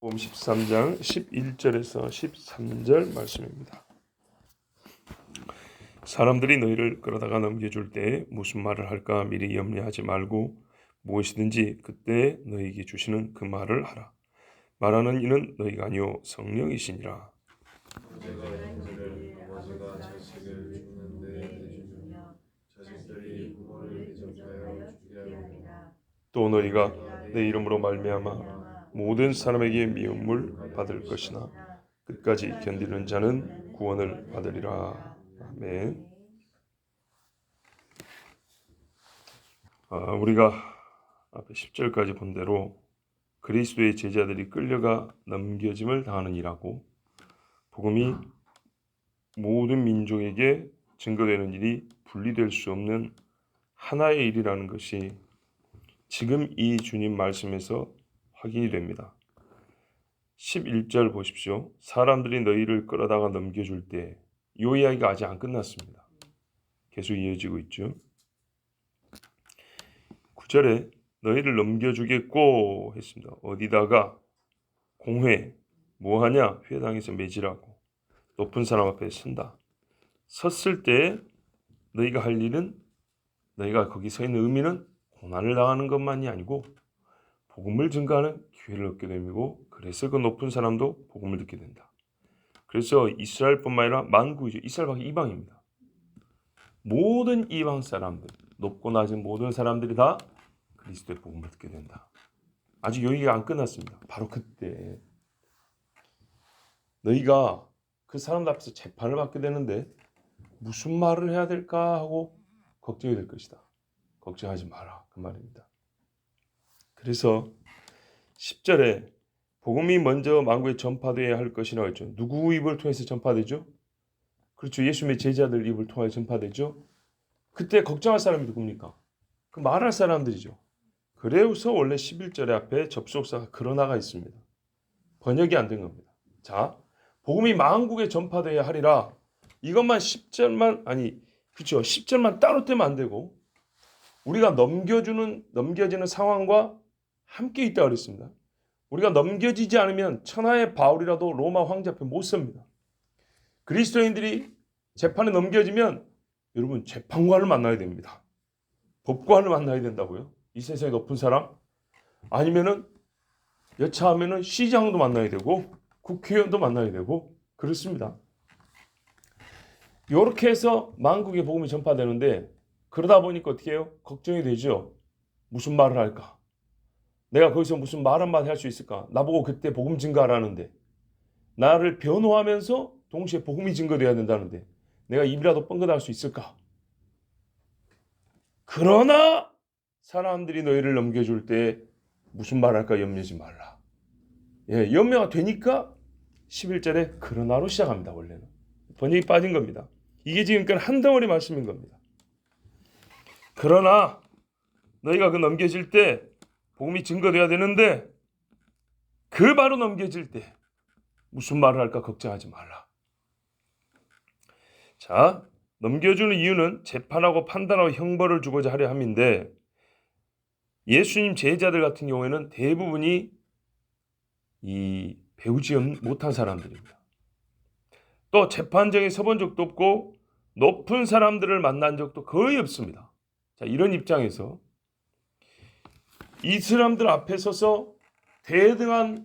마태복음 13장 11절에서 13절 말씀입니다. 사람들이 너희를 끌어다가 넘겨줄 때 무슨 말을 할까 미리 염려하지 말고 무엇이든지 그때 너희에게 주시는 그 말을 하라. 말하는 이는 너희가 아니요 성령이시니라. 아버지가 형제를 아버지가 자식을 죽는데 내주며 자식들이 부모를 대적하여 죽게 하리라. 또 너희가 내 이름으로 말미암아 모든 사람에게 미움을 받을 것이나 끝까지 견디는 자는 구원을 받으리라. 아멘. 우리가 앞에 10절까지 본 대로 그리스도의 제자들이 끌려가 넘겨짐을 당하는 일하고 복음이 모든 민족에게 증거되는 일이 분리될 수 없는 하나의 일이라는 것이 지금 이 주님 말씀에서 확인이 됩니다. 11절 보십시오. 사람들이 너희를 끌어다가 넘겨줄 때 이 이야기가 아직 안 끝났습니다. 계속 이어지고 있죠. 9절에 너희를 넘겨주겠고 했습니다. 어디다가? 공회. 뭐하냐? 회당에서 매질하고 높은 사람 앞에 선다. 섰을 때 너희가 할 일은, 너희가 거기 서 있는 의미는 고난을 당하는 것만이 아니고 복음을 증거하는 기회를 얻게 되고, 그래서 그 높은 사람도 복음을 듣게 된다. 그래서 이스라엘뿐만 아니라 만국이죠. 이스라엘 밖에 이방입니다. 모든 이방 사람들, 높고 낮은 모든 사람들이 다 그리스도의 복음을 듣게 된다. 아직 여기가 안 끝났습니다. 바로 그때 너희가 그 사람들 앞에서 재판을 받게 되는데 무슨 말을 해야 될까 하고 걱정이 될 것이다. 걱정하지 마라, 그 말입니다. 그래서 10절에 복음이 먼저 만국에 전파되어야 할 것이라고 했죠. 누구 입을 통해서 전파되죠? 그렇죠. 예수님의 제자들 입을 통해 전파되죠. 그때 걱정할 사람이 누굽니까? 그 말할 사람들이죠. 그래서 원래 11절에 앞에 접속사가 그러나가 있습니다. 번역이 안 된 겁니다. 자, 복음이 만국에 전파되어야 하리라. 이것만 10절만, 아니 그렇죠. 10절만 따로 떼면 안 되고 우리가 넘겨지는 상황과 함께 있다고 그랬습니다. 우리가 넘겨지지 않으면 천하의 바울이라도 로마 황제 앞에 못 섭니다. 그리스도인들이 재판에 넘겨지면 여러분 재판관을 만나야 됩니다. 법관을 만나야 된다고요. 이 세상에 높은 사람, 아니면은 여차하면은 시장도 만나야 되고 국회의원도 만나야 되고 그렇습니다. 이렇게 해서 만국의 복음이 전파되는데, 그러다 보니까 어떻게 해요? 걱정이 되죠. 무슨 말을 할까? 내가 거기서 무슨 말 한마디 할 수 있을까? 나보고 그때 복음 증거하라는데, 나를 변호하면서 동시에 복음이 증거돼야 된다는데 내가 입이라도 뻥긋할 수 있을까? 그러나 사람들이 너희를 넘겨줄 때 무슨 말 할까 염려하지 말라. 예, 염려가 되니까 11절에 그러나로 시작합니다. 원래는 번역이 빠진 겁니다. 이게 지금 한 덩어리 말씀인 겁니다. 그러나 너희가 그 넘겨질 때 복음이 증거돼야 되는데, 그 바로 넘겨질 때 무슨 말을 할까 걱정하지 말라. 자, 넘겨주는 이유는 재판하고 판단하고 형벌을 주고자 하려 함인데, 예수님 제자들 같은 경우에는 대부분이 이 배우지 못한 사람들입니다. 또 재판정에 서본 적도 없고 높은 사람들을 만난 적도 거의 없습니다. 자, 이런 입장에서 이 사람들 앞에 서서 대등한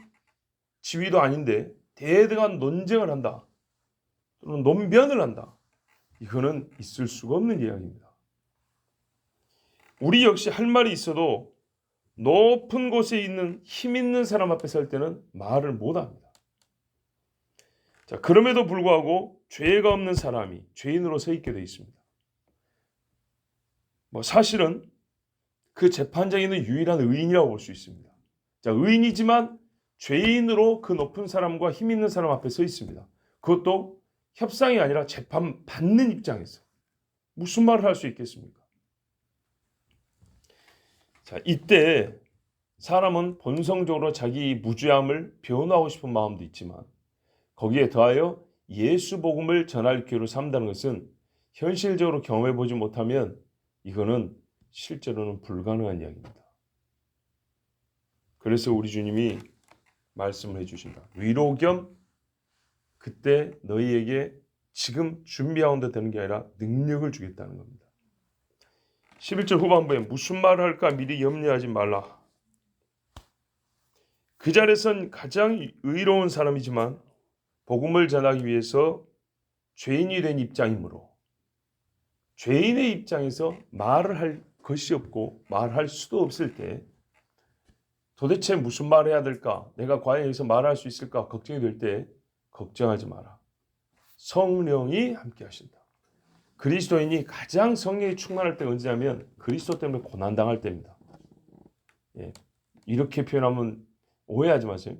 지위도 아닌데 대등한 논쟁을 한다, 또는 논변을 한다, 이거는 있을 수가 없는 이야기입니다. 우리 역시 할 말이 있어도 높은 곳에 있는 힘 있는 사람 앞에 설 때는 말을 못합니다. 자, 그럼에도 불구하고 죄가 없는 사람이 죄인으로 서 있게 되어 있습니다. 사실은 그 재판장에 있는 유일한 의인이라고 볼 수 있습니다. 자, 의인이지만 죄인으로 그 높은 사람과 힘 있는 사람 앞에 서 있습니다. 그것도 협상이 아니라 재판 받는 입장에서 무슨 말을 할 수 있겠습니까? 자, 이때 사람은 본성적으로 자기 무죄함을 변호하고 싶은 마음도 있지만, 거기에 더하여 예수 복음을 전할 기회로 삼다는 것은 현실적으로 경험해 보지 못하면 이거는 실제로는 불가능한 이야기입니다. 그래서 우리 주님이 말씀을 해주신다. 위로 겸 그때 너희에게 지금 준비하온다 되는 게 아니라 능력을 주겠다는 겁니다. 11절 후반부에 무슨 말을 할까 미리 염려하지 말라. 그 자리에선 가장 의로운 사람이지만 복음을 전하기 위해서 죄인이 된 입장이므로 죄인의 입장에서 말을 할 것이 없고 말할 수도 없을 때 도대체 무슨 말을 해야 될까? 내가 과연 여기서 말할 수 있을까? 걱정이 될 때 걱정하지 마라. 성령이 함께 하신다. 그리스도인이 가장 성령이 충만할 때가 언제냐면 그리스도 때문에 고난당할 때입니다. 예, 이렇게 표현하면 오해하지 마세요.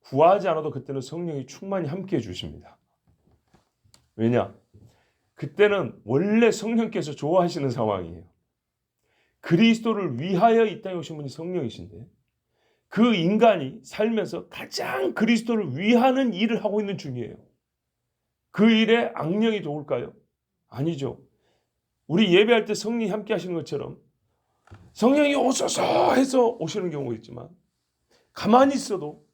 구하지 않아도 그때는 성령이 충만히 함께 해주십니다. 왜냐? 그때는 원래 성령께서 좋아하시는 상황이에요. 그리스도를 위하여 이 땅에 오신 분이 성령이신데 그 인간이 살면서 가장 그리스도를 위하는 일을 하고 있는 중이에요. 그 일에 악령이 도울까요? 아니죠. 우리 예배할 때 성령이 함께 하시는 것처럼 성령이 오소서 해서 오시는 경우가 있지만 가만히 있어도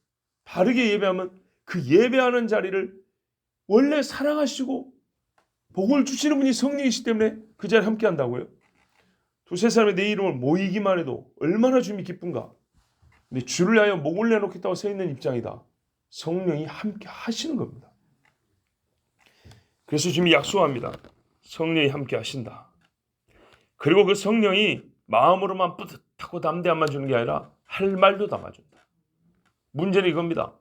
바르게 예배하면 그 예배하는 자리를 원래 사랑하시고 복을 주시는 분이 성령이시기 때문에 그 자리에 함께 한다고요. 두세 사람이 내 이름을 모이기만 해도 얼마나 주님이 기쁜가. 근데 주를 위하여 목을 내놓겠다고 서 있는 입장이다. 성령이 함께 하시는 겁니다. 그래서 주님이 약속합니다. 성령이 함께 하신다. 그리고 그 성령이 마음으로만 뿌듯하고 담대함만 주는 게 아니라 할 말도 담아준다. 문제는 이겁니다.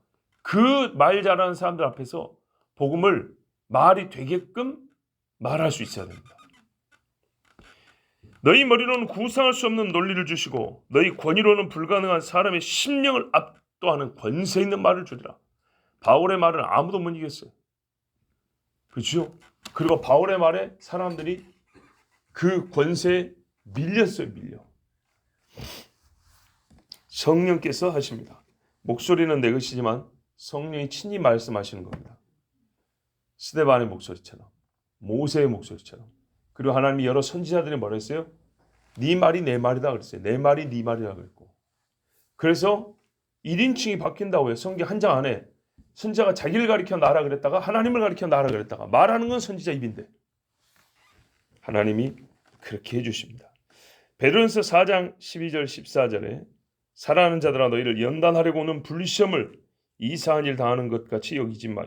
그 말 잘하는 사람들 앞에서 복음을 말이 되게끔 말할 수 있어야 됩니다. 너희 머리로는 구상할 수 없는 논리를 주시고 너희 권위로는 불가능한 사람의 심령을 압도하는 권세 있는 말을 주리라. 바울의 말은 아무도 못 이겼어요. 그렇죠? 그리고 바울의 말에 사람들이 그 권세에 밀렸어요. 밀려. 성령께서 하십니다. 목소리는 내 것이지만 성령이 친히 말씀하시는 겁니다. 스데반의 목소리처럼 모세의 목소리처럼. 그리고 하나님이 여러 선지자들이 뭐라 했어요? 네 말이 내 말이다 그랬어요. 내 말이 네 말이라 그랬고. 그래서 1인칭이 바뀐다고 해요. 성경 한 장 안에 선지자가 자기를 가리켜 나라 그랬다가 하나님을 가리켜 나라 그랬다가 말하는 건 선지자 입인데 하나님이 그렇게 해주십니다. 베드로전서 4장 12절 14절에 사랑하는 자들아 너희를 연단하려고 오는 불시험을 이상한 일 당하는 것 같이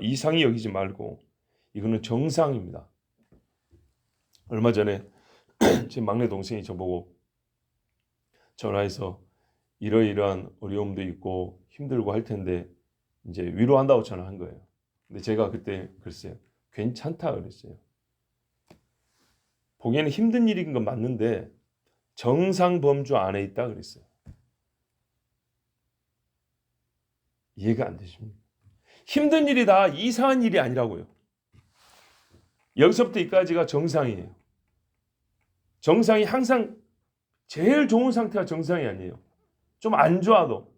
이상히 여기지 말고 이거는 정상입니다. 얼마 전에 제 막내 동생이 저보고 전화해서 이러이러한 어려움도 있고 힘들고 할 텐데 이제 위로한다고 전화한 거예요. 근데 제가 그때 글쎄요 괜찮다 그랬어요. 보기에는 힘든 일인 건 맞는데 정상 범주 안에 있다 그랬어요. 이해가 안 되십니까? 힘든 일이 다 이상한 일이 아니라고요. 여기서부터 여기까지가 정상이에요. 정상이 항상 제일 좋은 상태가 정상이 아니에요. 좀 안 좋아도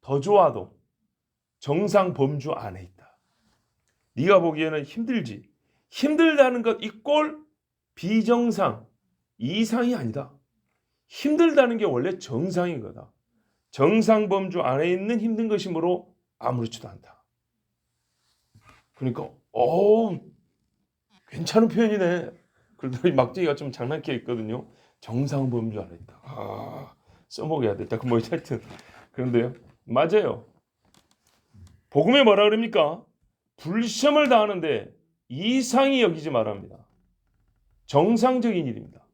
더 좋아도 정상 범주 안에 있다. 네가 보기에는 힘들지. 힘들다는 것 이꼴 비정상, 이상이 아니다. 힘들다는 게 원래 정상인 거다. 정상 범주 안에 있는 힘든 것이므로 아무렇지도 않다. 그러니까 괜찮은 표현이네. 그래도 이 막대기가 좀 장난기가 있거든요. 정상 범주 안에 있다. 써먹어야 됐다. 그 하여튼 그런데요. 맞아요. 복음에 뭐라 그럽니까? 불시험을 당하는데 이상히 여기지 말합니다. 정상적인 일입니다.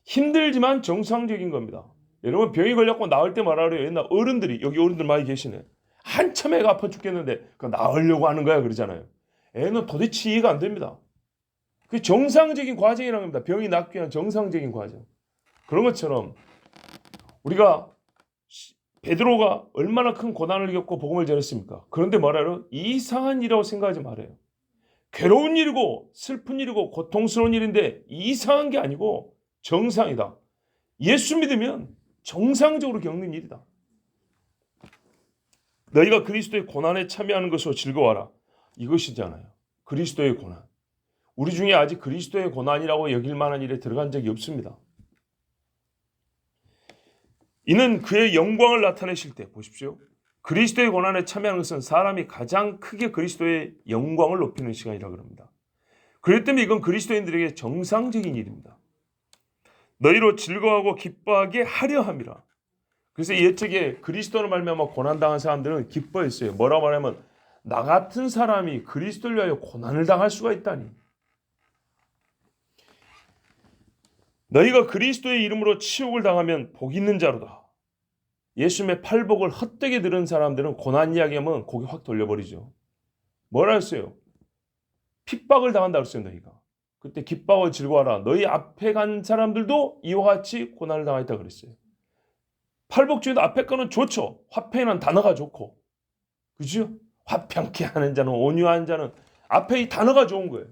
힘들지만 정상적인 겁니다. 여러분 병이 걸렸고 나을 때 뭐라 그래요? 옛날 어른들이 여기 어른들 많이 계시네. 한참 애가 아파 죽겠는데 그거 나으려고 하는 거야 그러잖아요. 애는 도대체 이해가 안 됩니다. 그 정상적인 과정이라는 겁니다. 병이 낫기 위한 정상적인 과정. 그런 것처럼 우리가 베드로가 얼마나 큰 고난을 겪고 복음을 전했습니까? 그런데 뭐라요? 이상한 일이라고 생각하지 말아요. 괴로운 일이고 슬픈 일이고 고통스러운 일인데 이상한 게 아니고 정상이다. 예수 믿으면 정상적으로 겪는 일이다. 너희가 그리스도의 고난에 참여하는 것으로 즐거워하라. 이것이잖아요. 그리스도의 고난. 우리 중에 아직 그리스도의 고난이라고 여길 만한 일에 들어간 적이 없습니다. 이는 그의 영광을 나타내실 때 보십시오. 그리스도의 고난에 참여하는 것은 사람이 가장 크게 그리스도의 영광을 높이는 시간이라고 합니다. 그렇기 때문에 이건 그리스도인들에게 정상적인 일입니다. 너희로 즐거워하고 기뻐하게 하려 함이라. 그래서 옛적에 그리스도를 말미암아 고난당한 사람들은 기뻐했어요. 뭐라고 말하면 나 같은 사람이 그리스도를 위하여 고난을 당할 수가 있다니. 너희가 그리스도의 이름으로 치욕을 당하면 복 있는 자로다. 예수님의 팔복을 헛되게 들은 사람들은 고난 이야기하면 고개 확 돌려버리죠. 뭐라 했어요? 핍박을 당한다 그랬어요. 너희가. 그때 기뻐하고 즐거워하라. 너희 앞에 간 사람들도 이와 같이 고난을 당했다 그랬어요. 팔복 중에도 앞에 거는 좋죠. 화평이라는 단어가 좋고. 그죠? 화평케 하는 자는 온유한 자는 앞에 이 단어가 좋은 거예요.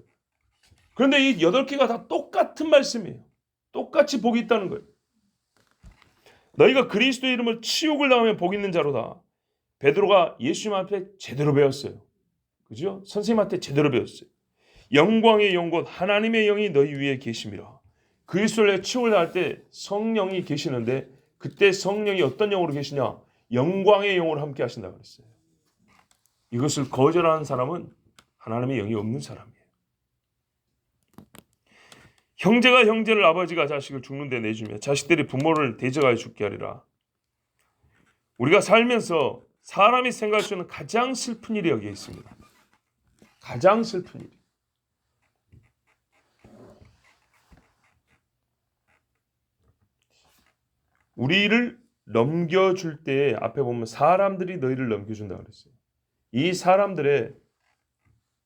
그런데 이 8개가 다 똑같은 말씀이에요. 똑같이 복이 있다는 거예요. 너희가 그리스도의 이름을 치욕을 당하면 복 있는 자로다. 베드로가 예수님 앞에 제대로 배웠어요. 그죠? 선생님한테 제대로 배웠어요. 영광의 영 곧 하나님의 영이 너희 위에 계심이라. 그리스도를 치욕을 당할 때 성령이 계시는데 그때 성령이 어떤 영으로 계시냐? 영광의 영으로 함께 하신다고 그랬어요. 이것을 거절하는 사람은 하나님의 영이 없는 사람이에요. 형제가 형제를 아버지가 자식을 죽는 데 내주며 자식들이 부모를 대적하여 죽게 하리라. 우리가 살면서 사람이 생각할 수 있는 가장 슬픈 일이 여기에 있습니다. 가장 슬픈 일. 우리를 넘겨줄 때 앞에 보면 사람들이 너희를 넘겨준다고 그랬어요. 이 사람들의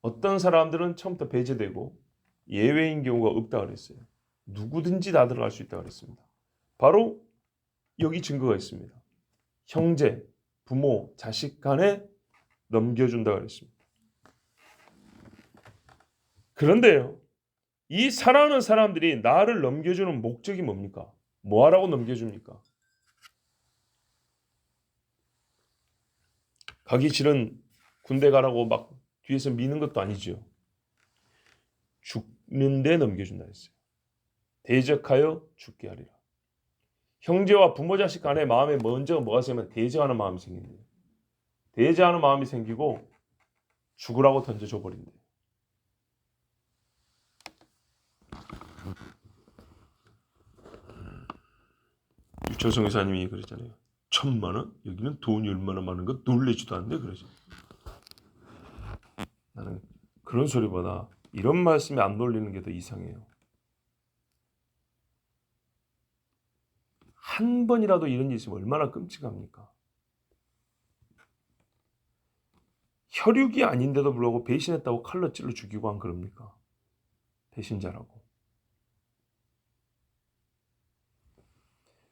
어떤 사람들은 처음부터 배제되고 예외인 경우가 없다고 그랬어요. 누구든지 다 들어갈 수 있다고 그랬습니다. 바로 여기 증거가 있습니다. 형제, 부모, 자식 간에 넘겨준다고 그랬습니다. 그런데요, 이 사랑하는 사람들이 나를 넘겨주는 목적이 뭡니까? 뭐하라고 넘겨줍니까? 가기 싫은 군대 가라고 막 뒤에서 미는 것도 아니죠. 죽는데 넘겨준다 했어요. 대적하여 죽게 하리라. 형제와 부모 자식 간에 마음에 먼저 뭐가 생기면 대적하는 마음이 생긴대요. 대적하는 마음이 생기고 죽으라고 던져줘 버린대요. 유철성 의사님이 그랬잖아요. 1,000만 원? 여기는 돈이 얼마나 많은 거 놀래지도 않네 그러죠. 나는 그런 소리보다 이런 말씀에 안 놀리는 게 더 이상해요. 한 번이라도 이런 일이 있으면 얼마나 끔찍합니까? 혈육이 아닌데도 불구하고 배신했다고 칼로 찔러 죽이고 한 그럽니까? 배신자라고.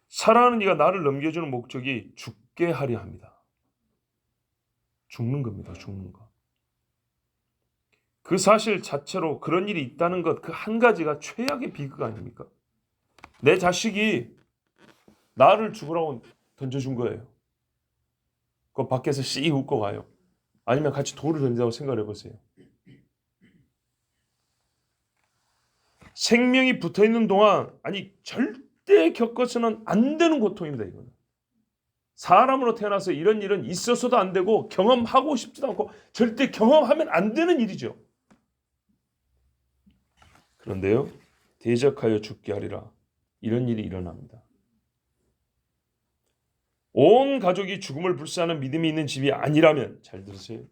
사랑하는 이가 나를 넘겨주는 목적이 죽게 하려 합니다. 죽는 겁니다. 죽는 것. 그 사실 자체로 그런 일이 있다는 것 그 한 가지가 최악의 비극 아닙니까? 내 자식이 나를 죽으라고 던져준 거예요. 그 밖에서 씩 웃고 가요. 아니면 같이 돌을 던진다고 생각을 해보세요. 생명이 붙어있는 동안 절대 겪어서는 안 되는 고통입니다. 이거는. 사람으로 태어나서 이런 일은 있어서도 안 되고 경험하고 싶지도 않고 절대 경험하면 안 되는 일이죠. 그런데요. 대적하여 죽게 하리라. 이런 일이 일어납니다. 온 가족이 죽음을 불사하는 믿음이 있는 집이 아니라면 잘 들으세요.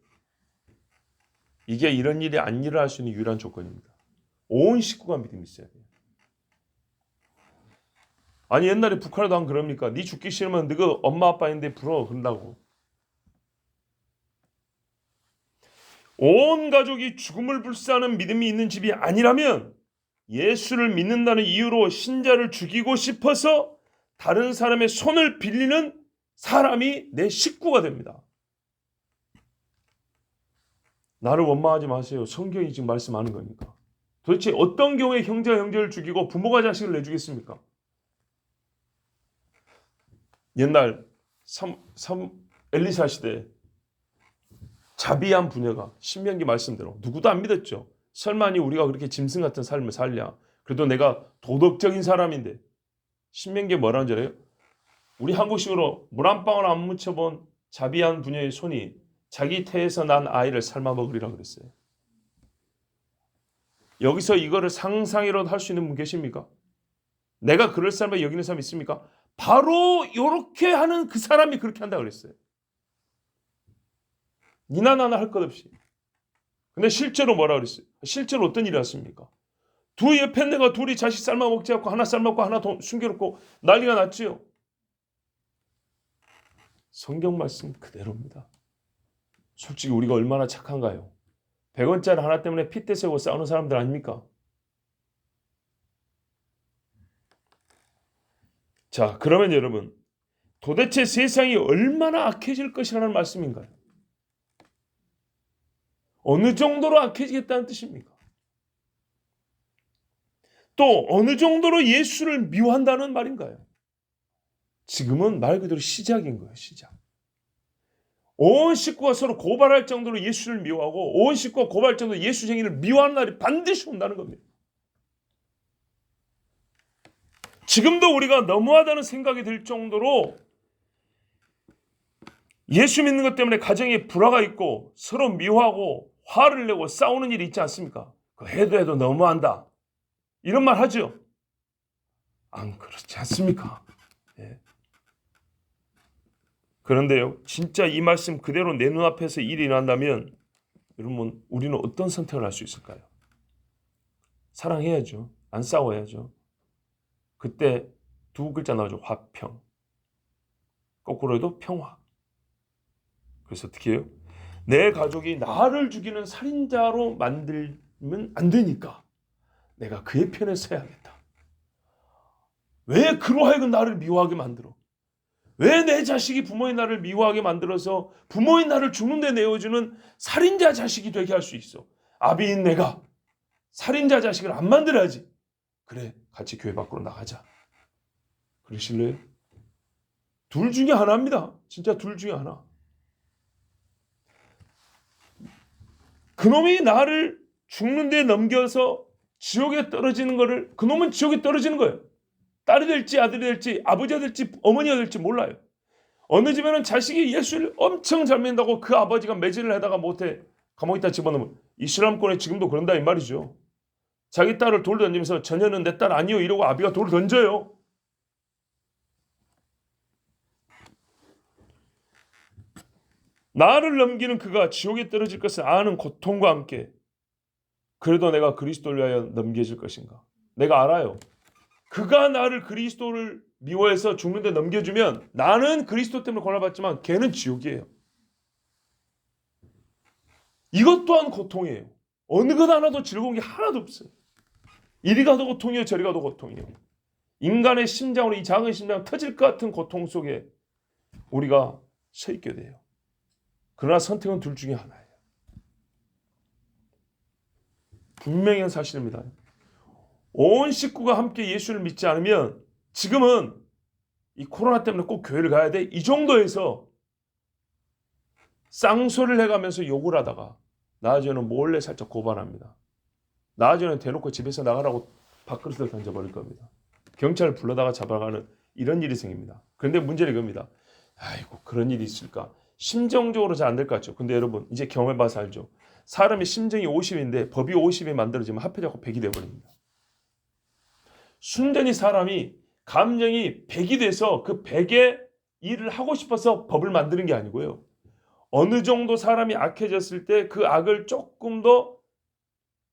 이게 이런 일이 안 일어날 수 있는 유일한 조건입니다. 온 식구가 믿음이 있어야 돼요. 아니 옛날에 북한에도 안 그럽니까? 네 죽기 싫으면 너가 엄마 아빠인데 불어 그런다고. 온 가족이 죽음을 불사하는 믿음이 있는 집이 아니라면 예수를 믿는다는 이유로 신자를 죽이고 싶어서 다른 사람의 손을 빌리는 사람이 내 식구가 됩니다. 나를 원망하지 마세요. 성경이 지금 말씀하는 거니까. 도대체 어떤 경우에 형제가 형제를 죽이고 부모가 자식을 내주겠습니까? 옛날 엘리사 시대 자비한 부녀가 신명기 말씀대로 누구도 안 믿었죠. 설마니 우리가 그렇게 짐승 같은 삶을 살냐. 그래도 내가 도덕적인 사람인데 신명기에 뭐라는 줄 알아요? 우리 한국식으로 물 한 방울 안 묻혀본 자비한 부녀의 손이 자기 태에서 난 아이를 삶아 먹으리라 그랬어요. 여기서 이거를 상상이라도 할 수 있는 분 계십니까? 내가 그럴싸하게 여기는 사람 있습니까? 바로 이렇게 하는 그 사람이 그렇게 한다 그랬어요. 니나 나나 할 것 없이. 근데 실제로 뭐라 그랬어요? 실제로 어떤 일이 났습니까? 두 옆에 내가 둘이 자식 삶아 먹지 않고 하나 삶았고 하나 숨겨놓고 난리가 났지요. 성경 말씀 그대로입니다. 솔직히 우리가 얼마나 착한가요? 100원짜리 하나 때문에 핏대 세우고 싸우는 사람들 아닙니까? 자, 그러면 여러분, 도대체 세상이 얼마나 악해질 것이라는 말씀인가요? 어느 정도로 악해지겠다는 뜻입니까? 또 어느 정도로 예수를 미워한다는 말인가요? 지금은 말 그대로 시작인 거예요. 시작. 온 식구가 서로 고발할 정도로 예수를 미워하고 온 식구가 고발할 정도로 예수 행위를 미워하는 날이 반드시 온다는 겁니다. 지금도 우리가 너무하다는 생각이 들 정도로 예수 믿는 것 때문에 가정에 불화가 있고 서로 미워하고 화를 내고 싸우는 일이 있지 않습니까? 해도 너무한다. 이런 말 하죠? 안 그렇지 않습니까? 예. 그런데요, 진짜 이 말씀 그대로 내 눈앞에서 일이 일어난다면 여러분, 우리는 어떤 선택을 할 수 있을까요? 사랑해야죠. 안 싸워야죠. 그때 두 글자 나오죠. 화평. 거꾸로 해도 평화. 그래서 어떻게 해요? 내 가족이 나를 죽이는 살인자로 만들면 안 되니까 내가 그의 편에 서야겠다. 왜 그로 하여금 나를 미워하게 만들어? 왜 내 자식이 부모의 나를 미워하게 만들어서 부모의 나를 죽는 데 내어주는 살인자 자식이 되게 할 수 있어? 아비인 내가 살인자 자식을 안 만들어야지. 그래, 같이 교회 밖으로 나가자. 그러실래요? 둘 중에 하나입니다. 진짜 둘 중에 하나. 그놈이 나를 죽는 데 넘겨서 지옥에 떨어지는 거를, 그놈은 지옥에 떨어지는 거예요. 딸이 될지 아들이 될지 아버지가 될지 어머니가 될지 몰라요. 어느 집에는 자식이 예수를 엄청 잘 믿는다고 그 아버지가 매질을 하다가 못해 감옥에다 집어넣으면 이슬람권에 지금도 그런다 이 말이죠. 자기 딸을 돌 던지면서 전혀는 내 딸 아니요 이러고 아비가 돌을 던져요. 나를 넘기는 그가 지옥에 떨어질 것을 아는 고통과 함께 그래도 내가 그리스도를 위하여 넘겨질 것인가? 내가 알아요. 그가 나를 그리스도를 미워해서 죽는데 넘겨주면 나는 그리스도 때문에 고난받지만 걔는 지옥이에요. 이것 또한 고통이에요. 어느 것 하나도 즐거운 게 하나도 없어요. 이리 가도 고통이에요. 저리 가도 고통이에요. 인간의 심장으로 이 작은 심장 터질 것 같은 고통 속에 우리가 서 있게 돼요. 그러나 선택은 둘 중에 하나예요. 분명한 사실입니다. 온 식구가 함께 예수를 믿지 않으면 지금은 이 코로나 때문에 꼭 교회를 가야 돼. 이 정도에서 쌍소리를 해가면서 욕을 하다가 나중에는 몰래 살짝 고발합니다. 나중에는 대놓고 집에서 나가라고 밥그릇을 던져버릴 겁니다. 경찰을 불러다가 잡아가는 이런 일이 생깁니다. 그런데 문제는 이겁니다. 아이고 그런 일이 있을까? 심정적으로 잘 안 될 것 같죠. 근데 여러분 이제 경험해봐서 알죠. 사람의 심정이 50인데 법이 50이 만들어지면 합해져서 100이 돼버립니다. 순전히 사람이 감정이 100이 돼서 그 100의 일을 하고 싶어서 법을 만드는 게 아니고요. 어느 정도 사람이 악해졌을 때 그 악을 조금 더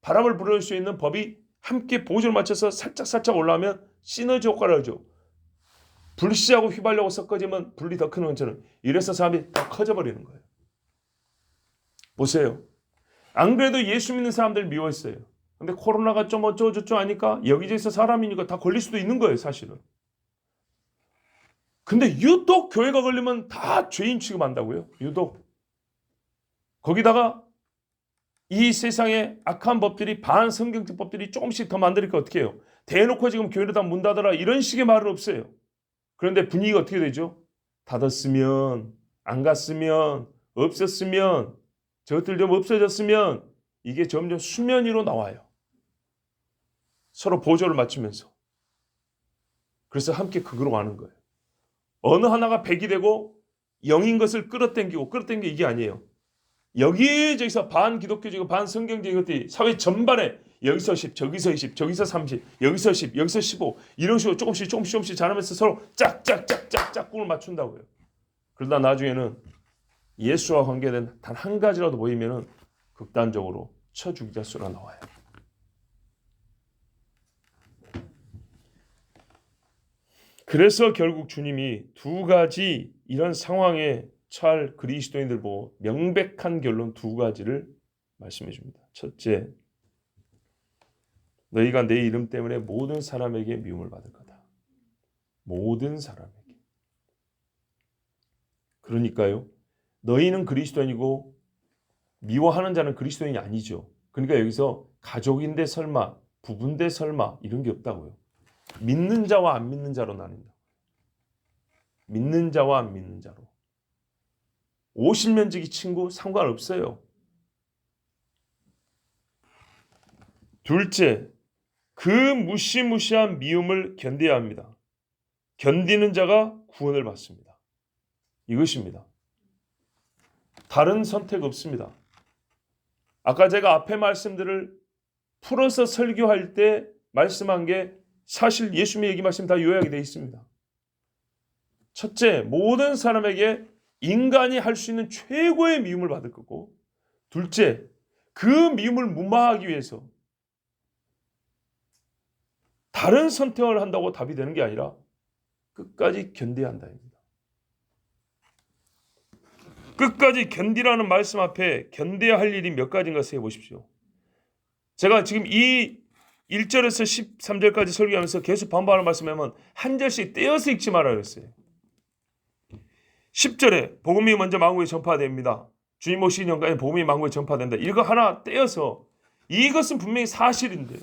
바람을 불어올 수 있는 법이 함께 보조를 맞춰서 살짝 올라오면 시너지 효과를 하죠. 불씨하고 휘발유하고 섞어지면 불이 더 큰 원천은 이래서 사람이 더 커져버리는 거예요. 보세요. 안 그래도 예수 믿는 사람들 미워했어요. 근데 코로나가 좀 어쩌고저쩌고 하니까 여기저기서 사람이니까 다 걸릴 수도 있는 거예요. 사실은. 근데 유독 교회가 걸리면 다 죄인 취급한다고요. 유독. 거기다가 이 세상에 악한 법들이 반성경적 법들이 조금씩 더 만드니까 어떻게 해요? 대놓고 지금 교회를 다 문 닫아라 이런 식의 말은 없어요. 그런데 분위기가 어떻게 되죠? 닫았으면 안 갔으면 없었으면 저것들 좀 없어졌으면 이게 점점 수면 위로 나와요. 서로 보조를 맞추면서. 그래서 함께 그거로 가는 거예요. 어느 하나가 100이 되고 영인 것을 끌어당기고 이게 아니에요. 여기저기서 반기독교적이고 반성경적인 것들이 사회 전반에 여기서 10, 저기서 20, 저기서 30, 여기서 10, 여기서 15 이런 식으로 조금씩 자라면서 서로 짝짝짝짝짝 꿀을 맞춘다고요. 그러다 나중에는 예수와 관계된 단 한 가지라도 보이면은 극단적으로 쳐 죽이자 쏘아 나와요. 그래서 결국 주님이 두 가지 이런 상황에 처할 그리스도인들 보고 명백한 결론 두 가지를 말씀해 줍니다. 첫째, 너희가 내 이름 때문에 모든 사람에게 미움을 받을 거다. 모든 사람에게. 그러니까요. 너희는 그리스도인이고 미워하는 자는 그리스도인이 아니죠. 그러니까 여기서 가족인데 설마, 부부인데 설마 이런 게 없다고요. 믿는 자와 안 믿는 자로 나뉜다. 믿는 자와 안 믿는 자로. 50년지기 친구 상관없어요. 둘째, 그 무시무시한 미움을 견뎌야 합니다. 견디는 자가 구원을 받습니다. 이것입니다. 다른 선택 없습니다. 아까 제가 앞에 말씀들을 풀어서 설교할 때 말씀한 게 사실 예수님의 얘기 말씀 다 요약이 되어 있습니다. 첫째, 모든 사람에게 인간이 할 수 있는 최고의 미움을 받을 거고, 둘째, 그 미움을 무마하기 위해서 다른 선택을 한다고 답이 되는 게 아니라 끝까지 견뎌야 한다입니다. 끝까지 견디라는 말씀 앞에 견뎌야 할 일이 몇 가지인가 생각해 보십시오. 제가 지금 이 1절에서 13절까지 설교하면서 계속 반복하는 말씀하면 한 절씩 떼어서 읽지 말아야 했어요. 10절에 복음이 먼저 만국에 전파됩니다. 주님 오시기 전까지 복음이 만국에 전파된다. 이거 하나 떼어서 이것은 분명히 사실인데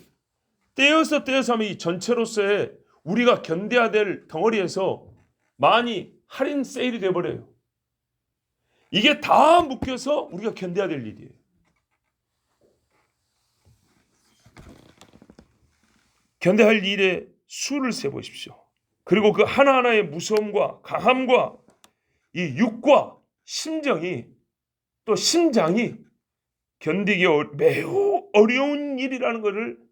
떼어서 하면 이 전체로서의 우리가 견뎌야 될 덩어리에서 많이 할인 세일이 돼버려요. 이게 다 묶여서 우리가 견뎌야 될 일이에요. 견뎌야 할 일의 수를 세보십시오. 그리고 그 하나하나의 무서움과 강함과 이 육과 심정이 또 심장이 견디기 매우 어려운 일이라는 것을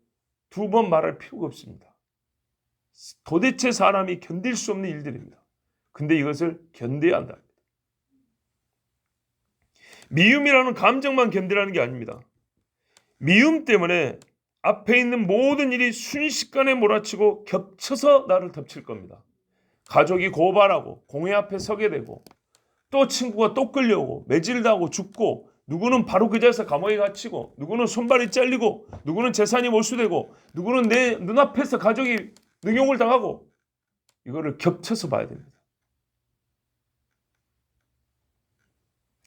두 번 말할 필요가 없습니다. 도대체 사람이 견딜 수 없는 일들입니다. 근데 이것을 견뎌야 한다. 미움이라는 감정만 견디라는 게 아닙니다. 미움 때문에 앞에 있는 모든 일이 순식간에 몰아치고 겹쳐서 나를 덮칠 겁니다. 가족이 고발하고 공회 앞에 서게 되고 또 친구가 또 끌려오고 매질당하고 죽고 누구는 바로 그 자리에서 감옥에 갇히고 누구는 손발이 잘리고 누구는 재산이 몰수되고 누구는 내 눈앞에서 가족이 능욕을 당하고 이거를 겹쳐서 봐야 됩니다.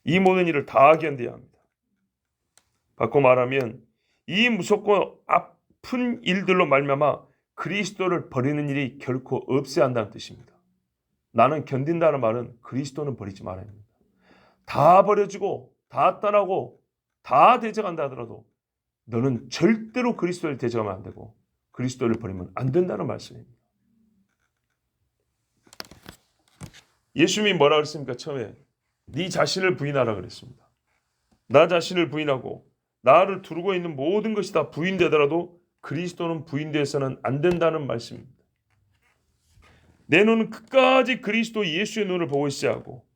이 모든 일을 다 견뎌야 합니다. 바꿔 말하면 이 무섭고 아픈 일들로 말미암아 그리스도를 버리는 일이 결코 없어야 한다는 뜻입니다. 나는 견딘다는 말은 그리스도는 버리지 말아야 합니다. 다 버려지고 다 떠나고 다 대적한다 하더라도 너는 절대로 그리스도를 대적하면 안 되고 그리스도를 버리면 안 된다는 말씀입니다. 예수님이 뭐라 그랬습니까? 처음에 네 자신을 부인하라 그랬습니다. 나 자신을 부인하고 나를 두르고 있는 모든 것이 다 부인되더라도 그리스도는 부인되어서는 안 된다는 말씀입니다. 내 눈은 끝까지 그리스도 예수의 눈을 보고 있어야 하고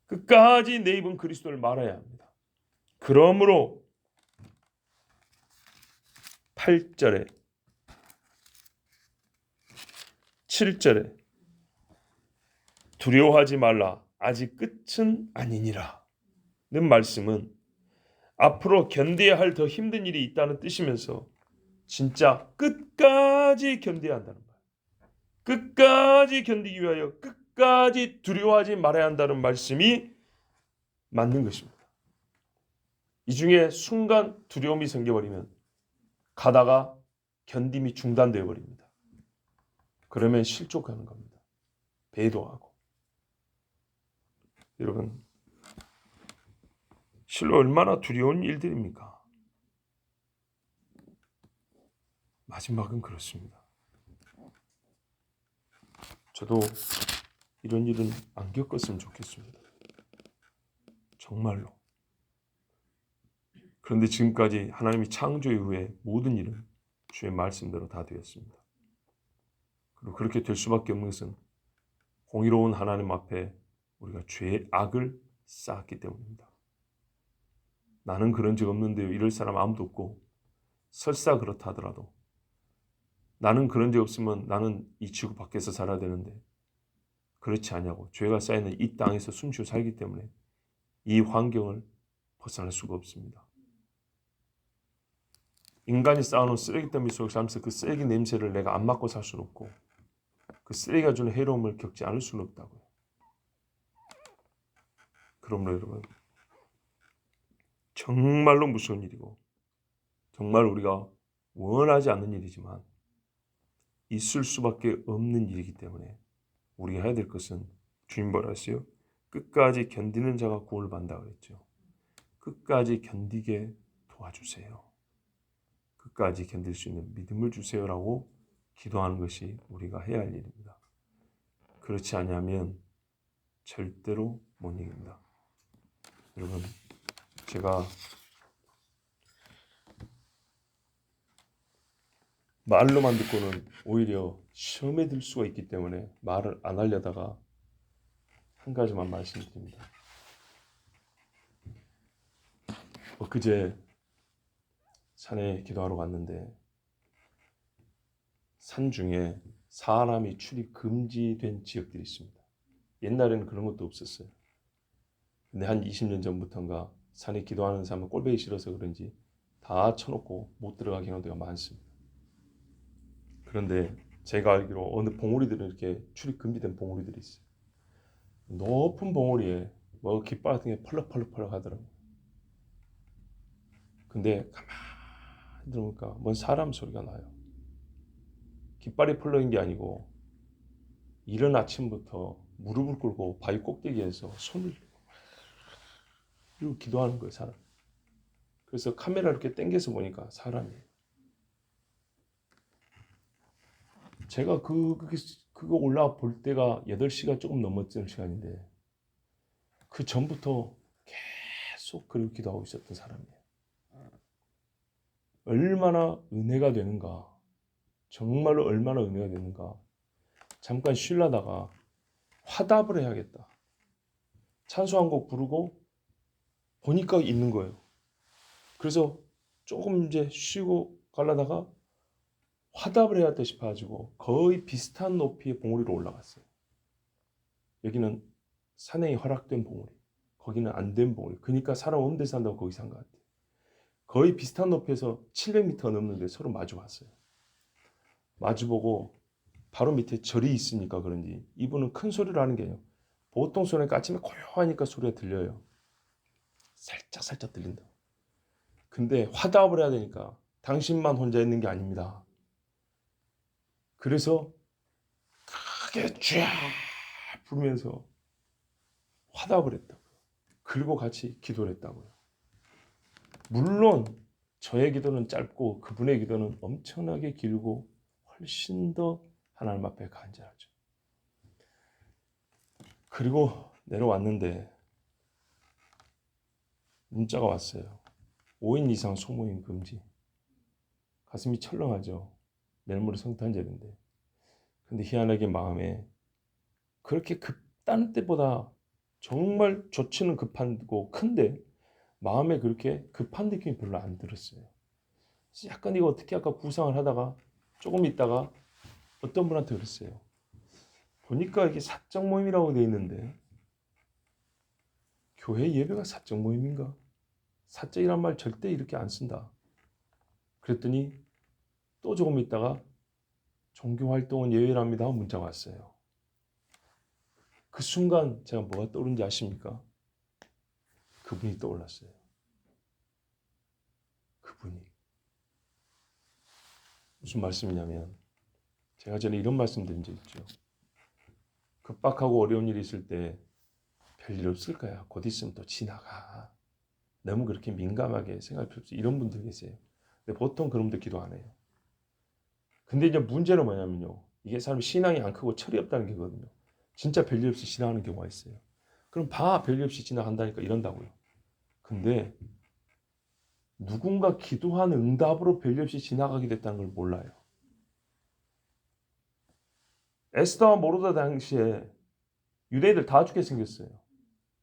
끝까지 내 입은 그리스도를 말해야 합니다. 그러므로 8절에 7절에 두려워하지 말라 아직 끝은 아니니라 는 말씀은 앞으로 견뎌야 할 더 힘든 일이 있다는 뜻이면서 진짜 끝까지 견뎌야 한다는 말. 끝까지 견디기 위하여 끝까지 두려워하지 말아야 한다는 말씀이 맞는 것입니다. 이 중에 순간 두려움이 생겨버리면 가다가 견딤이 중단되어 버립니다. 그러면 실족하는 겁니다. 배도하고. 여러분, 실로 얼마나 두려운 일들입니까? 마지막은 그렇습니다. 저도 이런 일은 안 겪었으면 좋겠습니다. 정말로. 그런데 지금까지 하나님이 창조 이후에 모든 일은 주의 말씀대로 다 되었습니다. 그리고 그렇게 될 수밖에 없는 것은 공의로운 하나님 앞에 우리가 죄의 악을 쌓았기 때문입니다. 나는 그런 적 없는데요. 이럴 사람 아무도 없고 설사 그렇다 하더라도 나는 그런 적 없으면 나는 이 지구 밖에서 살아야 되는데 그렇지 않냐고 죄가 쌓이는 이 땅에서 숨쉬고 살기 때문에 이 환경을 벗어날 수가 없습니다. 인간이 쌓아놓은 쓰레기 더미 속에 살면서 그 쓰레기 냄새를 내가 안 맡고 살 수는 없고 그 쓰레기가 주는 해로움을 겪지 않을 수는 없다고요. 그러므로 여러분 정말로 무서운 일이고 정말 우리가 원하지 않는 일이지만 있을 수밖에 없는 일이기 때문에 우리가 해야 될 것은 주님 뭐라 했어요? 끝까지 견디는 자가 구원을 받는다 그랬죠. 끝까지 견디게 도와주세요. 끝까지 견딜 수 있는 믿음을 주세요라고 기도하는 것이 우리가 해야 할 일입니다. 그렇지 않으면 절대로 못 이깁니다. 여러분 제가 말로만 듣고는 오히려 시험에 들 수가 있기 때문에 말을 안 하려다가 한 가지만 말씀드립니다. 엊그제 산에 기도하러 갔는데 산 중에 사람이 출입 금지된 지역들이 있습니다. 옛날에는 그런 것도 없었어요. 근데 한 20년 전부터인가 산에 기도하는 사람은 꼴보기 싫어서 그런지 다 쳐놓고 못 들어가게 하는 데가 많습니다. 그런데 제가 알기로 어느 봉우리들은 이렇게 출입 금지된 봉우리들이 있어요. 높은 봉우리에 뭐 깃발 같은 게 펄럭펄럭 하더라고요. 근데 가만히 들어보니까 뭔 사람 소리가 나요. 깃발이 펄럭인 게 아니고 이른 아침부터 무릎을 꿇고 바위 꼭대기에서 손을 들고 기도하는 거예요, 사람. 그래서 카메라 이렇게 당겨서 보니까 사람이에요. 제가 그거 올라와 볼 때가 8시가 조금 넘었던 시간인데 그 전부터 계속 그리고 기도하고 있었던 사람이에요. 얼마나 은혜가 되는가, 정말로 얼마나 은혜가 되는가. 잠깐 쉬려다가 화답을 해야겠다. 찬송 한 곡 부르고 보니까 있는 거예요. 그래서 조금 이제 쉬고 가려다가 화답을 해야 돼 싶어가지고 거의 비슷한 높이의 봉우리로 올라갔어요. 여기는 산행이 허락된 봉우리, 거기는 안 된 봉우리. 그러니까 사람 없는 데서 산다고 거기 산 것 같아요. 거의 비슷한 높이에서 700m 넘는데 서로 마주 봤어요. 마주보고 바로 밑에 절이 있으니까 그런지 이분은 큰 소리를 하는 게 아니에요. 보통 소리니까 아침에 고요하니까 소리가 들려요. 살짝 들린다. 근데 화답을 해야 되니까 당신만 혼자 있는 게 아닙니다. 그래서 크게 쫙 부르면서 화답을 했다고요. 그리고 같이 기도를 했다고요. 물론 저의 기도는 짧고 그분의 기도는 엄청나게 길고 훨씬 더 하나님 앞에 간절하죠. 그리고 내려왔는데 문자가 왔어요. 5인 이상 소모임 금지. 가슴이 철렁하죠. 내일 모레 성탄절인데. 근데 희한하게 마음에 그렇게 다른 때보다 정말 조치는 급하고 큰데 마음에 그렇게 급한 느낌이 별로 안 들었어요. 약간 이거 어떻게 할까 구상을 하다가 조금 있다가 어떤 분한테 그랬어요. 보니까 이게 사적 모임이라고 돼 있는데 교회 예배가 사적 모임인가? 사적이란 말 절대 이렇게 안 쓴다. 그랬더니 또 조금 있다가 종교 활동은 예외랍니다 하고 문자가 왔어요. 그 순간 제가 뭐가 떠오른지 아십니까? 그분이 떠올랐어요. 그분이. 무슨 말씀이냐면 제가 전에 이런 말씀 드린 적 있죠. 급박하고 어려운 일이 있을 때 별일 없을 거야. 곧 있으면 또 지나가. 너무 그렇게 민감하게 생각할 필요 없어. 이런 분들 계세요. 근데 보통 그런 분들 기도 안 해요. 근데 이제 문제는 뭐냐면요. 이게 사람 신앙이 안 크고 철이 없다는 게거든요. 진짜 별일 없이 지나가는 경우가 있어요. 그럼 봐, 별일 없이 지나간다니까 이런다고요. 근데 누군가 기도한 응답으로 별일 없이 지나가게 됐다는 걸 몰라요. 에스더와 모르다 당시에 유대인들 다 죽게 생겼어요.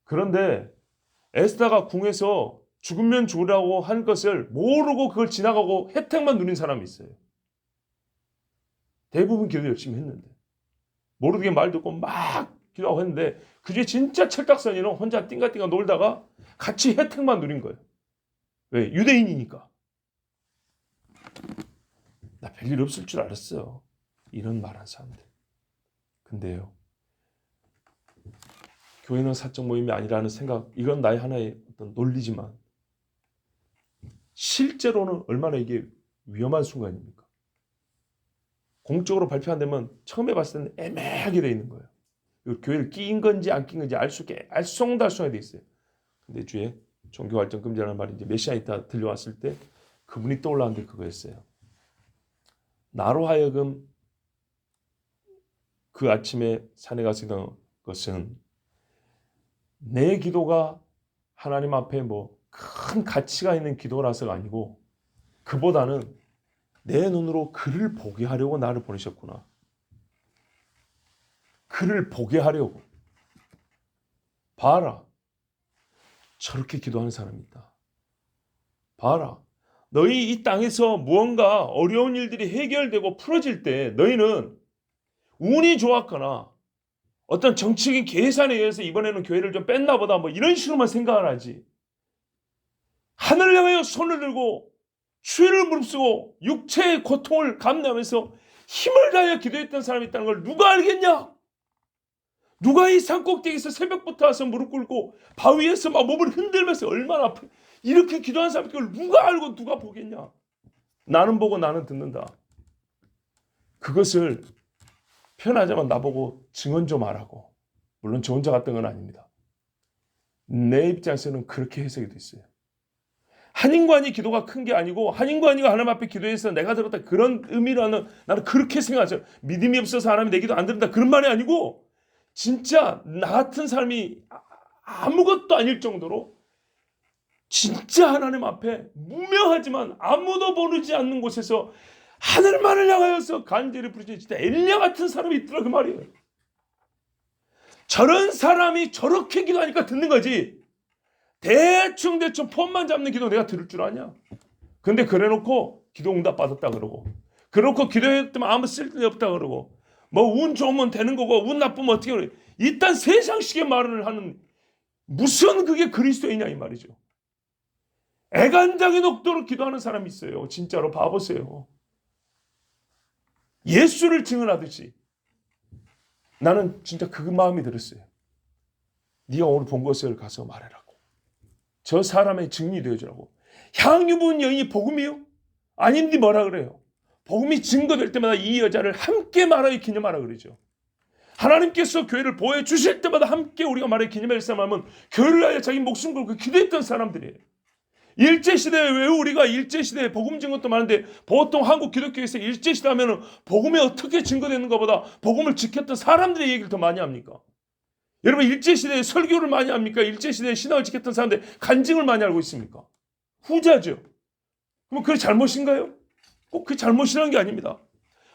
그런데 에스더가 궁에서 죽으면 죽으라고 한 것을 모르고 그걸 지나가고 혜택만 누린 사람이 있어요. 대부분 기도 열심히 했는데 모르게 말 듣고 막 기도하고 했는데 그 중에 진짜 철딱선이는 혼자 띵가띵가 놀다가 같이 혜택만 누린 거예요. 왜? 유대인이니까. 나 별일 없을 줄 알았어. 이런 말한 사람들. 근데요. 교회는 사적 모임이 아니라는 생각, 이건 나의 하나의 어떤 논리지만 실제로는 얼마나 이게 위험한 순간입니까? 공적으로 발표 안 되면 처음에 봤을 때는 애매하게 돼 있는 거예요. 교회를 끼인 건지 안 끼인 건지 알쏭달쏭하게 돼 있어요. 근데 주에 종교활동 금지라는 말이 이제 몇 시간 있다 들려왔을 때 그분이 떠올랐는데 그거였어요. 나로 하여금 그 아침에 산에 가서 기도한 것은 내 기도가 하나님 앞에 뭐 큰 가치가 있는 기도라서가 아니고 그보다는 내 눈으로 그를 보게 하려고 나를 보내셨구나. 그를 보게 하려고. 봐라. 저렇게 기도하는 사람이 있다. 봐라. 너희 이 땅에서 무언가 어려운 일들이 해결되고 풀어질 때 너희는 운이 좋았거나 어떤 정치적인 계산에 의해서 이번에는 교회를 좀 뺐나 보다 뭐 이런 식으로만 생각을 하지. 하늘을 향하여 손을 들고 주의를 무릅쓰고 육체의 고통을 감내하면서 힘을 다하여 기도했던 사람이 있다는 걸 누가 알겠냐? 누가 이 산꼭대기에서 새벽부터 와서 무릎 꿇고 바위에서 막 몸을 흔들면서 얼마나 아픈 이렇게 기도한 사람이 그걸 누가 알고 누가 보겠냐? 나는 보고 나는 듣는다. 그것을 표현하자면 나보고 증언 좀 하라고. 물론 저 혼자 갔던 건 아닙니다. 내 입장에서는 그렇게 해석이 됐어요. 한인관이 기도가 큰 게 아니고 한인관이가 하나님 앞에 기도해서 내가 들었다 그런 의미로는 나는 그렇게 생각하죠. 믿음이 없어서 하나님이 내 기도 안 들은다 그런 말이 아니고 진짜 나 같은 사람이 아무것도 아닐 정도로 진짜 하나님 앞에 무명하지만 아무도 모르지 않는 곳에서 하늘만을 향하여서 간절히 부르짖는 진짜 엘리야 같은 사람이 있더라 그 말이에요. 저런 사람이 저렇게 기도하니까 듣는 거지. 대충 폼만 잡는 기도 내가 들을 줄 아냐? 근데 그래놓고 기도 응답 받았다 그러고 그래놓고 기도했더니 아무 쓸데 없다 그러고 뭐 운 좋으면 되는 거고 운 나쁘면 어떻게 그래? 일단 세상식의 말을 하는 무슨 그게 그리스도이냐 이 말이죠. 애간장의 녹도로 기도하는 사람이 있어요. 진짜로 봐보세요. 예수를 증언하듯이 나는 진짜 그 마음이 들었어요. 네가 오늘 본 것을 가서 말해라고. 저 사람의 증인이 되어주라고. 향유 부은 여인이 복음이요? 아닌데 뭐라 그래요? 복음이 증거될 때마다 이 여자를 함께 말하여 기념하라 그러죠. 하나님께서 교회를 보여주실 때마다 함께 우리가 말해 기념할 사람은 교회를 위하여 자기 목숨 걸고 기도했던 사람들이에요. 일제시대에 왜 우리가 일제시대에 복음 증거도 많은데 보통 한국 기독교에서 일제시대 하면 복음이 어떻게 증거되는 것보다 복음을 지켰던 사람들의 얘기를 더 많이 합니까? 여러분 일제시대에 설교를 많이 합니까? 일제시대에 신앙을 지켰던 사람들 간증을 많이 알고 있습니까? 후자죠. 그럼 그게 잘못인가요? 꼭 그게 잘못이라는 게 아닙니다.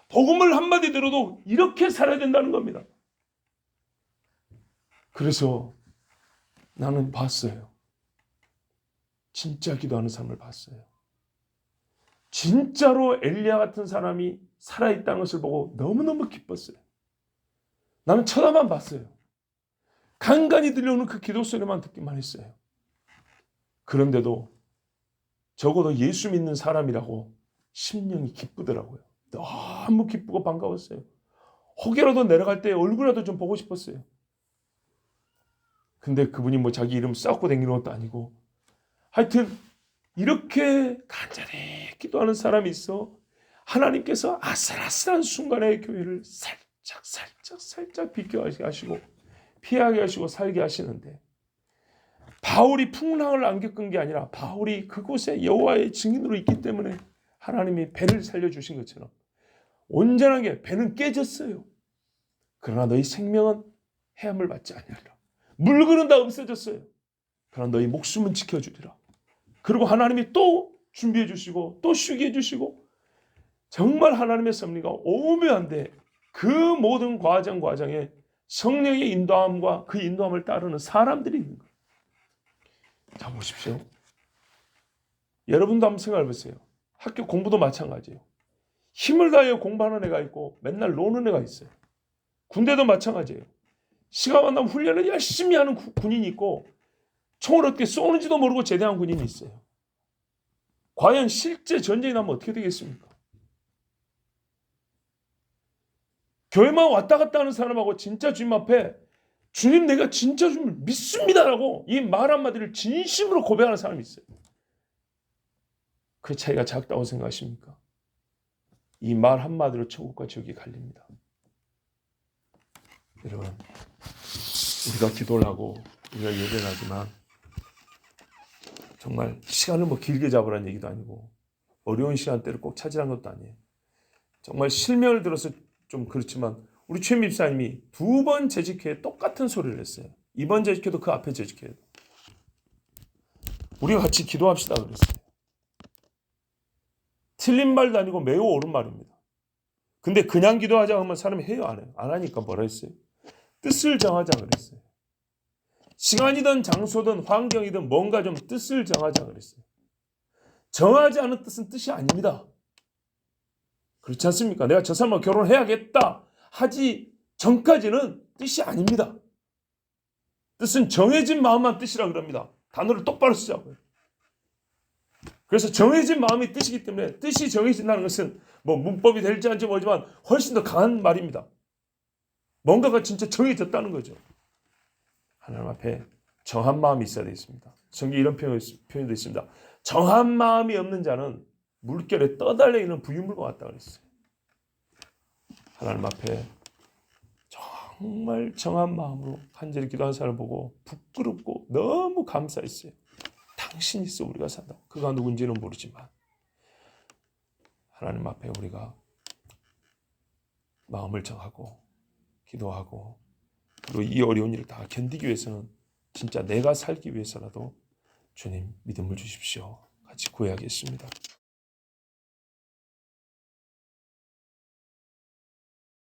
복음을 한마디 들어도 이렇게 살아야 된다는 겁니다. 그래서 나는 봤어요. 진짜 기도하는 사람을 봤어요. 진짜로 엘리야 같은 사람이 살아있다는 것을 보고 너무너무 기뻤어요. 나는 쳐다만 봤어요. 간간히 들려오는 그 기도 소리만 듣기만 했어요. 그런데도 적어도 예수 믿는 사람이라고 심령이 기쁘더라고요. 너무 기쁘고 반가웠어요. 혹여라도 내려갈 때 얼굴이라도 좀 보고 싶었어요. 근데 그분이 뭐 자기 이름 쌓고 다니는 것도 아니고 하여튼 이렇게 간절히 기도하는 사람이 있어 하나님께서 아슬아슬한 순간에 교회를 살짝 비껴하게 하시고 피하게 하시고 살게 하시는데 바울이 풍랑을 안 겪은 게 아니라 바울이 그곳에 여호와의 증인으로 있기 때문에 하나님이 배를 살려주신 것처럼 온전하게 배는 깨졌어요. 그러나 너희 생명은 해함을 받지 아니하리라. 물건은 다 없어졌어요. 그러나 너희 목숨은 지켜주리라. 그리고 하나님이 또 준비해 주시고 또 쉬게 해 주시고 정말 하나님의 섭리가 오묘한데 그 모든 과정에 성령의 인도함과 그 인도함을 따르는 사람들이 있는 거예요. 자, 보십시오. 여러분도 한번 생각해 보세요. 학교 공부도 마찬가지예요. 힘을 다해 공부하는 애가 있고 맨날 노는 애가 있어요. 군대도 마찬가지예요. 시간만 나면 훈련을 열심히 하는 군인이 있고 총을 어떻게 쏘는지도 모르고 제대한 군인이 있어요. 과연 실제 전쟁이 나면 어떻게 되겠습니까? 교회만 왔다 갔다 하는 사람하고 진짜 주님 앞에 주님 내가 진짜 주님을 믿습니다라고 이 말 한마디를 진심으로 고백하는 사람이 있어요. 그 차이가 작다고 생각하십니까? 이 말 한마디로 천국과 지옥이 갈립니다. 여러분, 우리가 기도를 하고 우리가 예배를 하지만 정말 시간을 뭐 길게 잡으라는 얘기도 아니고 어려운 시간대를 꼭 찾으라는 것도 아니에요. 정말 실명을 들어서 좀 그렇지만 우리 최 집사님이 2번 재직회에 똑같은 소리를 했어요. 이번 재직회도 그 앞에 재직회도. 우리가 같이 기도합시다 그랬어요. 틀린 말도 아니고 매우 옳은 말입니다. 근데 그냥 기도하자 하면 사람이 해요 안 해요? 안 하니까 뭐라 했어요? 뜻을 정하자 그랬어요. 시간이든 장소든 환경이든 뭔가 좀 뜻을 정하자 그랬어요. 정하지 않은 뜻은 뜻이 아닙니다. 그렇지 않습니까? 내가 저 사람과 결혼해야겠다 하지 전까지는 뜻이 아닙니다. 뜻은 정해진 마음만 뜻이라 그럽니다. 단어를 똑바로 쓰자고요. 그래서 정해진 마음이 뜻이기 때문에 뜻이 정해진다는 것은 뭐 문법이 될지 않을지 모르지만 훨씬 더 강한 말입니다. 뭔가가 진짜 정해졌다는 거죠. 하나님 앞에 정한 마음이 있어야 되겠습니다. 성경에 이런 표현도 있습니다. 정한 마음이 없는 자는 물결에 떠달리는 부유물과 같다 그랬어요. 하나님 앞에 정말 정한 마음으로 간절히 기도하는 사람을 보고 부끄럽고 너무 감사했어요. 당신이 있어 우리가 산다. 그가 누군지는 모르지만 하나님 앞에 우리가 마음을 정하고 기도하고 그리고 이 어려운 일을 다 견디기 위해서는 진짜 내가 살기 위해서라도 주님 믿음을 주십시오. 같이 구해야겠습니다.